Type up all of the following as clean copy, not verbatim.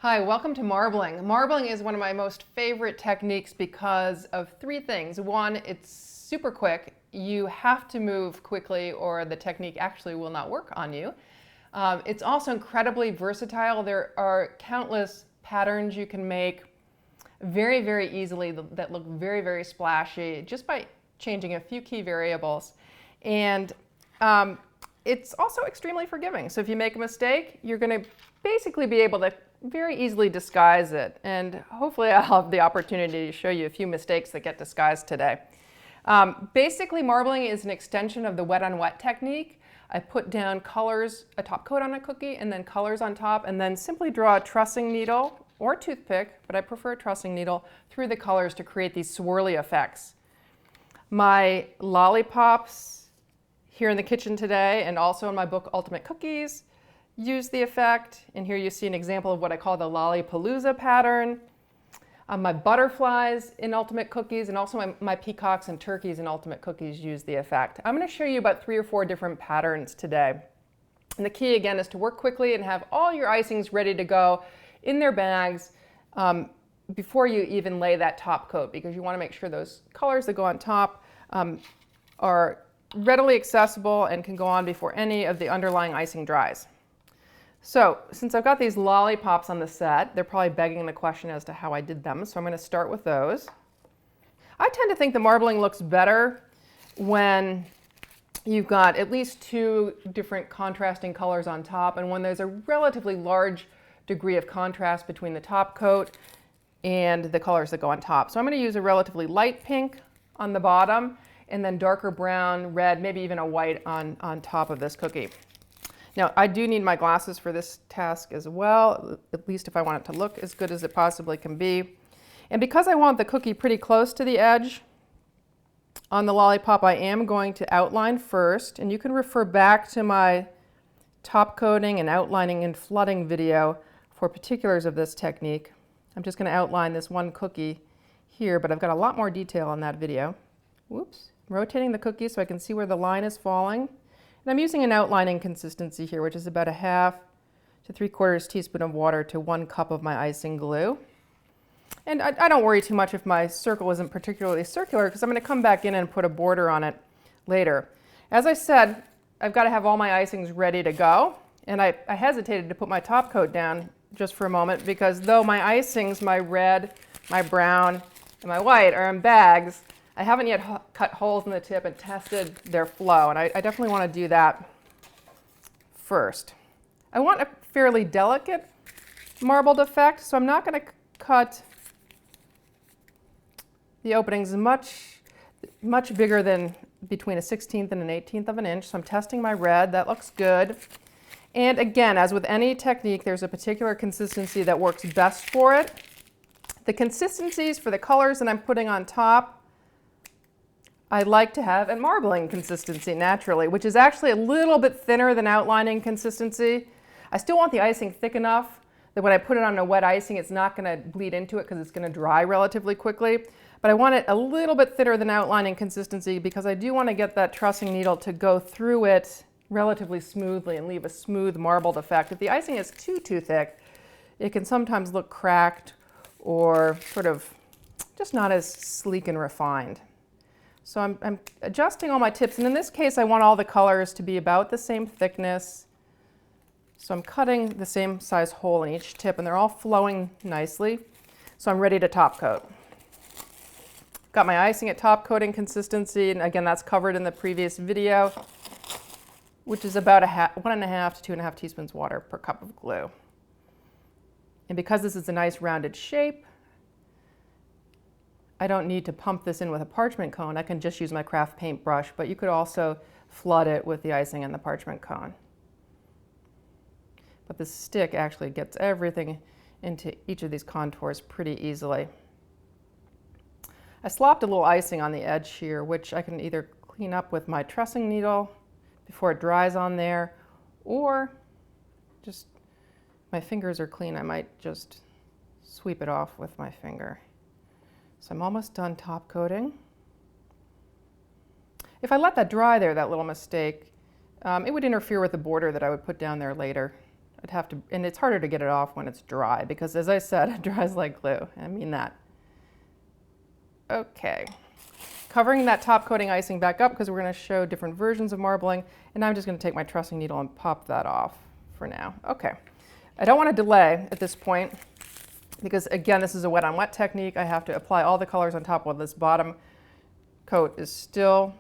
Hi, welcome to marbling. Marbling is one of my most favorite techniques because of three things. One, it's super quick. You have to move quickly or the technique actually will not work on you. It's also incredibly versatile. There are countless patterns you can make very, very easily that look very, very splashy just by changing a few key variables. And it's also extremely forgiving. So if you make a mistake, you're going to basically be able to very easily disguise it. And hopefully I'll have the opportunity to show you a few mistakes that get disguised today. Basically, marbling is an extension of the wet on wet technique. I put down colors, a top coat on a cookie, and then colors on top, and then simply draw a trussing needle or toothpick, but I prefer a trussing needle, through the colors to create these swirly effects. My lollipops here in the kitchen today, and also in my book Ultimate Cookies, use the effect. And here you see an example of what I call the Lolly-palooza pattern. My butterflies in Ultimate Cookies, and also my peacocks and turkeys in Ultimate Cookies use the effect. I'm going to show you about 3 or 4 different patterns today. And the key again is to work quickly and have all your icings ready to go in their bags before you even lay that top coat, because you want to make sure those colors that go on top are readily accessible and can go on before any of the underlying icing dries. So since I've got these lollipops on the set, they're probably begging the question as to how I did them, so I'm going to start with those. I tend to think the marbling looks better when you've got at least 2 different contrasting colors on top, and when there's a relatively large degree of contrast between the top coat and the colors that go on top. So I'm going to use a relatively light pink on the bottom, and then darker brown, red, maybe even a white on top of this cookie. Now, I do need my glasses for this task as well, at least if I want it to look as good as it possibly can be. And because I want the cookie pretty close to the edge on the lollipop, I am going to outline first. And you can refer back to my top coating and outlining and flooding video for particulars of this technique. I'm just going to outline this one cookie here, but I've got a lot more detail on that video. Whoops. I'm rotating the cookie so I can see where the line is falling. And I'm using an outlining consistency here, which is about a 1/2 to 3/4 teaspoon of water to 1 cup of my icing glue. And I don't worry too much if my circle isn't particularly circular, because I'm going to come back in and put a border on it later. As I said, I've got to have all my icings ready to go. And I hesitated to put my top coat down just for a moment, because though my icings, my red, my brown, and my white are in bags, I haven't yet cut holes in the tip and tested their flow, and I definitely want to do that first. I want a fairly delicate marbled effect, so I'm not going to cut the openings much bigger than between a 1/16 and an 1/18 of an inch. So I'm testing my red. That looks good. And again, as with any technique, there's a particular consistency that works best for it. The consistencies for the colors that I'm putting on top, I like to have a marbling consistency naturally, which is actually a little bit thinner than outlining consistency. I still want the icing thick enough that when I put it on a wet icing, it's not going to bleed into it because it's going to dry relatively quickly. But I want it a little bit thinner than outlining consistency because I do want to get that trussing needle to go through it relatively smoothly and leave a smooth marbled effect. If the icing is too thick, it can sometimes look cracked or sort of just not as sleek and refined. So I'm adjusting all my tips, and in this case I want all the colors to be about the same thickness. So I'm cutting the same size hole in each tip, and they're all flowing nicely. So I'm ready to top coat. Got my icing at top coating consistency, and again that's covered in the previous video, which is about 1.5 to 2.5 teaspoons water per cup of glue. And because this is a nice rounded shape, I don't need to pump this in with a parchment cone. I can just use my craft paint brush, but you could also flood it with the icing and the parchment cone. But the stick actually gets everything into each of these contours pretty easily. I slopped a little icing on the edge here, which I can either clean up with my trussing needle before it dries on there, or just, my fingers are clean, I might just sweep it off with my finger. So I'm almost done top coating. If I let that dry there, that little mistake, it would interfere with the border that I would put down there later. I'd have to, and it's harder to get it off when it's dry because, as I said, it dries like glue. I mean that. Okay. Covering that top coating icing back up because we're going to show different versions of marbling, and I'm just going to take my trussing needle and pop that off for now. Okay. I don't want to delay at this point because, again, this is a wet on wet technique. I have to apply all the colors on top while this bottom coat is still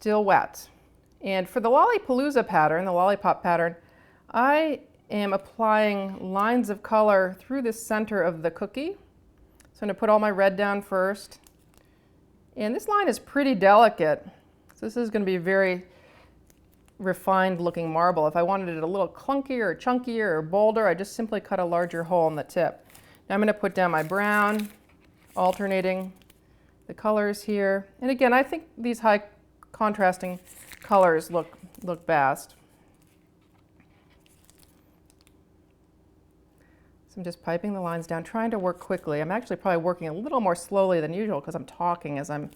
wet. And for the Lolly-palooza pattern, the Lollipop pattern, I am applying lines of color through the center of the cookie. So I'm going to put all my red down first. And this line is pretty delicate. So this is going to be very refined looking marble. If I wanted it a little clunkier or chunkier or bolder, I just simply cut a larger hole in the tip. Now I'm going to put down my brown, alternating the colors here. And again, I think these high contrasting colors look best. So I'm just piping the lines down, trying to work quickly. I'm actually probably working a little more slowly than usual because I'm talking as I'm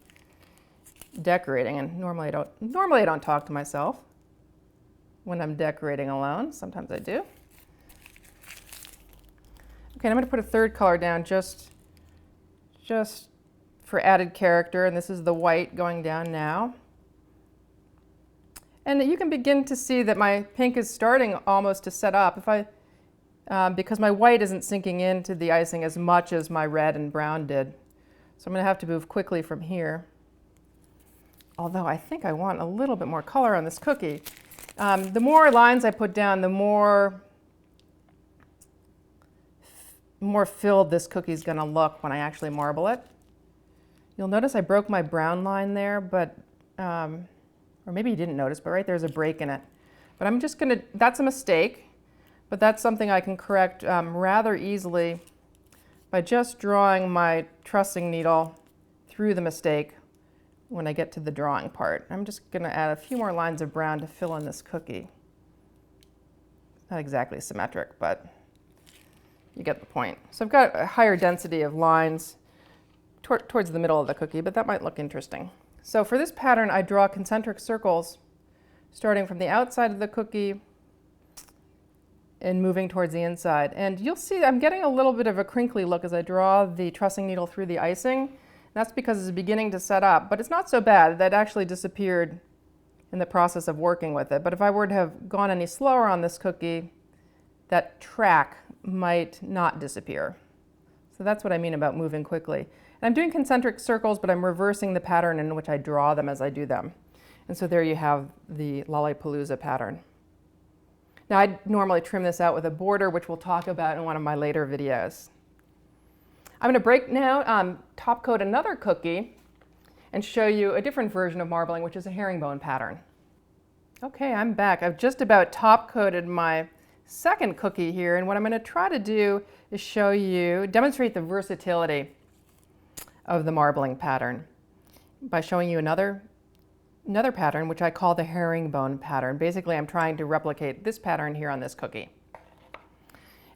decorating, and normally I don't talk to myself when I'm decorating alone. Sometimes I do. Okay, I'm going to put a third color down just for added character, and this is the white going down now. And you can begin to see that my pink is starting almost to set up because my white isn't sinking into the icing as much as my red and brown did. So I'm going to have to move quickly from here. Although I think I want a little bit more color on this cookie. The more lines I put down, the more filled this cookie is going to look when I actually marble it. You'll notice I broke my brown line there, but or maybe you didn't notice, but right there's a break in it. But I'm just going to, that's a mistake, but that's something I can correct rather easily by just drawing my trussing needle through the mistake when I get to the drawing part. I'm just going to add a few more lines of brown to fill in this cookie. Not exactly symmetric, but you get the point. So I've got a higher density of lines towards the middle of the cookie, but that might look interesting. So for this pattern, I draw concentric circles starting from the outside of the cookie and moving towards the inside. And you'll see I'm getting a little bit of a crinkly look as I draw the trussing needle through the icing. That's because it's beginning to set up, but it's not so bad. That actually disappeared in the process of working with it. But if I were to have gone any slower on this cookie, that track might not disappear. So that's what I mean about moving quickly. And I'm doing concentric circles, but I'm reversing the pattern in which I draw them as I do them. And so there you have the Lolly-palooza pattern. Now I'd normally trim this out with a border, which we'll talk about in one of my later videos. I'm going to break now, top coat another cookie and show you a different version of marbling, which is a herringbone pattern. Okay, I'm back. I've just about top coated my second cookie here, and what I'm going to try to do is demonstrate the versatility of the marbling pattern by showing you another pattern, which I call the herringbone pattern. Basically, I'm trying to replicate this pattern here on this cookie.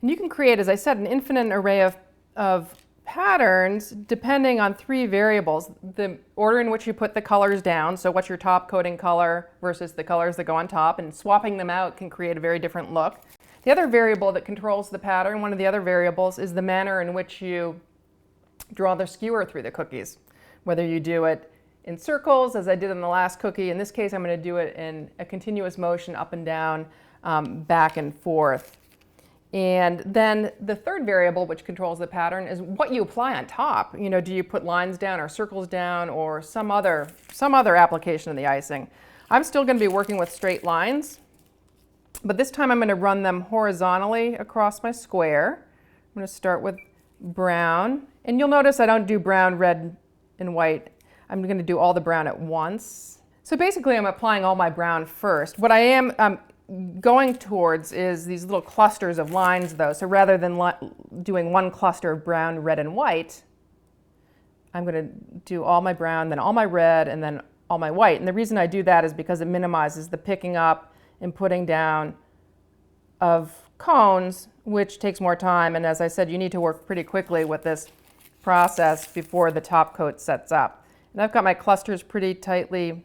And you can create, as I said, an infinite array of patterns depending on three variables. The order in which you put the colors down, so what's your top coating color versus the colors that go on top, and swapping them out can create a very different look. The other variable that controls the pattern, one of the other variables, is the manner in which you draw the skewer through the cookies. Whether you do it in circles, as I did in the last cookie. In this case, I'm going to do it in a continuous motion up and down, back and forth. And then the third variable, which controls the pattern, is what you apply on top. You know, do you put lines down or circles down or some other application of the icing? I'm still going to be working with straight lines, but this time I'm going to run them horizontally across my square. I'm going to start with brown, and you'll notice I don't do brown, red, and white. I'm going to do all the brown at once. So basically I'm applying all my brown first. What I am going towards is these little clusters of lines though. So rather than doing one cluster of brown, red, and white, I'm going to do all my brown, then all my red, and then all my white. And the reason I do that is because it minimizes the picking up and putting down of cones, which takes more time. And as I said, you need to work pretty quickly with this process before the top coat sets up. And I've got my clusters pretty tightly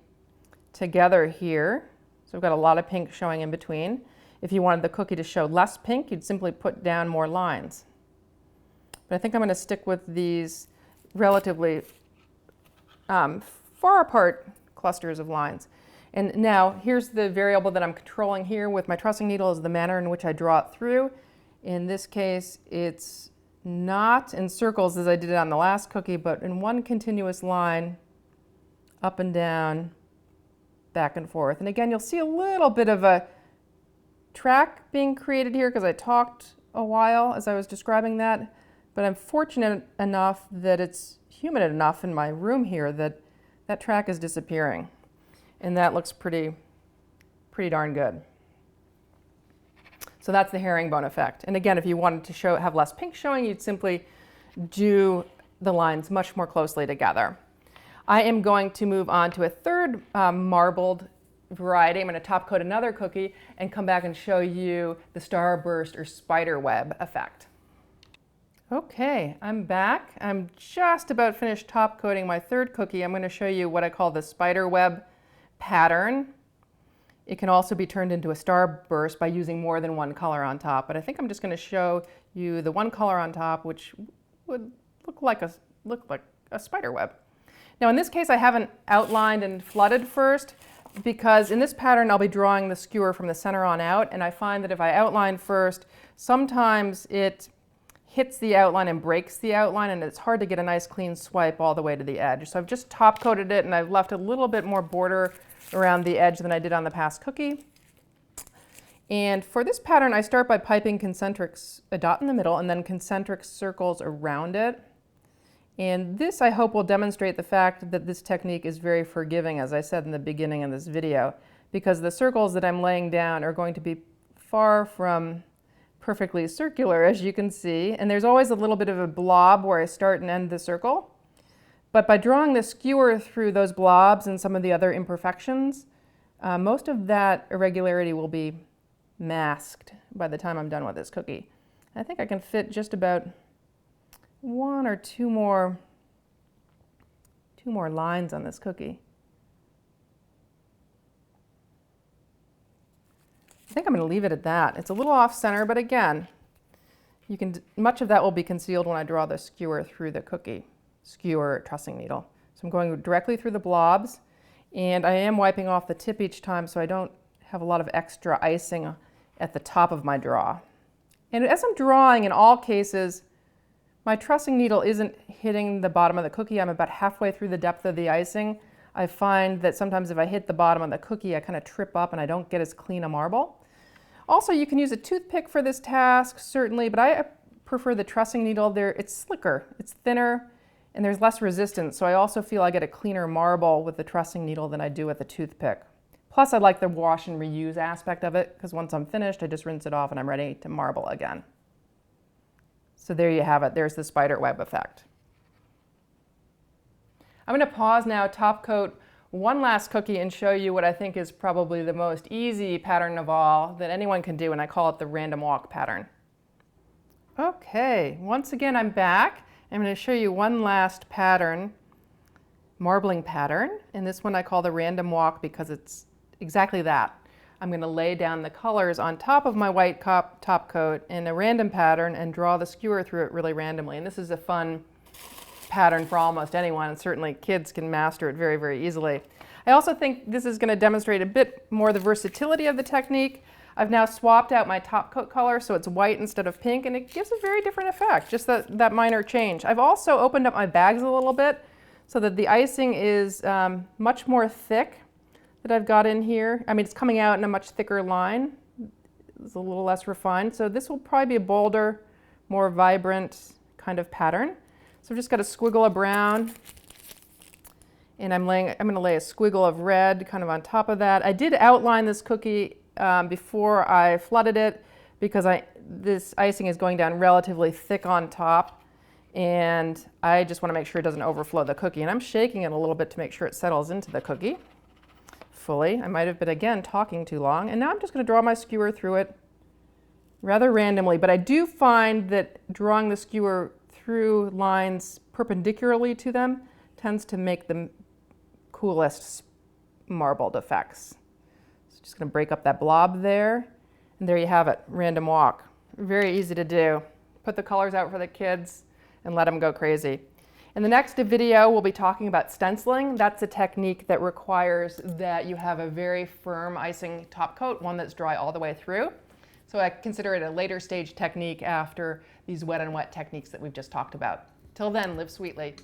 together here. So I've got a lot of pink showing in between. If you wanted the cookie to show less pink, you'd simply put down more lines. But I think I'm going to stick with these relatively far apart clusters of lines. And now here's the variable that I'm controlling here with my trussing needle, is the manner in which I draw it through. In this case, it's not in circles as I did it on the last cookie, but in one continuous line, up and down, back and forth. And again, you'll see a little bit of a track being created here because I talked a while as I was describing that. But I'm fortunate enough that it's humid enough in my room here that that track is disappearing. And that looks pretty darn good. So that's the herringbone effect. And again, if you wanted to have less pink showing, you'd simply do the lines much more closely together. I am going to move on to a third marbled variety. I'm going to top coat another cookie and come back and show you the Starburst or Spiderweb effect. Okay, I'm back. I'm just about finished top coating my third cookie. I'm going to show you what I call the Spiderweb pattern. It can also be turned into a starburst by using more than one color on top, but I think I'm just going to show you the one color on top, which would look like a spider web. Now in this case I haven't outlined and flooded first, because in this pattern I'll be drawing the skewer from the center on out, and I find that if I outline first, sometimes it hits the outline and breaks the outline, and it's hard to get a nice clean swipe all the way to the edge. So I've just top coated it, and I've left a little bit more border around the edge than I did on the past cookie. And for this pattern I start by piping concentrics, a dot in the middle, and then concentric circles around it. And this, I hope, will demonstrate the fact that this technique is very forgiving, as I said in the beginning of this video, because the circles that I'm laying down are going to be far from perfectly circular, as you can see. And there's always a little bit of a blob where I start and end the circle. But by drawing the skewer through those blobs and some of the other imperfections, most of that irregularity will be masked by the time I'm done with this cookie. I think I can fit just about one or two more lines on this cookie. I think I'm going to leave it at that. It's a little off center, but again, much of that will be concealed when I draw the skewer through the cookie, skewer trussing needle. So I'm going directly through the blobs, and I am wiping off the tip each time so I don't have a lot of extra icing at the top of my draw. And as I'm drawing, in all cases, my trussing needle isn't hitting the bottom of the cookie. I'm about halfway through the depth of the icing. I find that sometimes if I hit the bottom of the cookie, I kind of trip up and I don't get as clean a marble. Also, you can use a toothpick for this task, certainly, but I prefer the trussing needle. It's slicker, it's thinner, and there's less resistance. So I also feel I get a cleaner marble with the trussing needle than I do with the toothpick. Plus, I like the wash and reuse aspect of it, because once I'm finished, I just rinse it off and I'm ready to marble again. So there you have it. There's the spiderweb effect. I'm going to pause now, top coat one last cookie, and show you what I think is probably the most easy pattern of all that anyone can do, and I call it the random walk pattern. Okay, once again I'm back. I'm going to show you one last pattern, marbling pattern, and this one I call the random walk because it's exactly that. I'm going to lay down the colors on top of my white top coat in a random pattern and draw the skewer through it really randomly. And this is a fun pattern for almost anyone, and certainly kids can master it very, very easily. I also think this is going to demonstrate a bit more the versatility of the technique. I've now swapped out my top coat color so it's white instead of pink, and it gives a very different effect, just that minor change. I've also opened up my bags a little bit so that the icing is much more thick that I've got in here. I mean, it's coming out in a much thicker line. It's a little less refined. So this will probably be a bolder, more vibrant kind of pattern. So I've just got a squiggle of brown, and I'm going to lay a squiggle of red kind of on top of that. I did outline this cookie before I flooded it because this icing is going down relatively thick on top, and I just want to make sure it doesn't overflow the cookie. And I'm shaking it a little bit to make sure it settles into the cookie fully. I might have been, again, talking too long. And now I'm just going to draw my skewer through it rather randomly. But I do find that drawing the skewer through lines perpendicularly to them tends to make the coolest marbled effects. So just going to break up that blob there. And there you have it, random walk. Very easy to do. Put the colors out for the kids and let them go crazy. In the next video, we'll be talking about stenciling. That's a technique that requires that you have a very firm icing top coat, one that's dry all the way through. So I consider it a later stage technique after these wet and wet techniques that we've just talked about. Till then, live sweetly.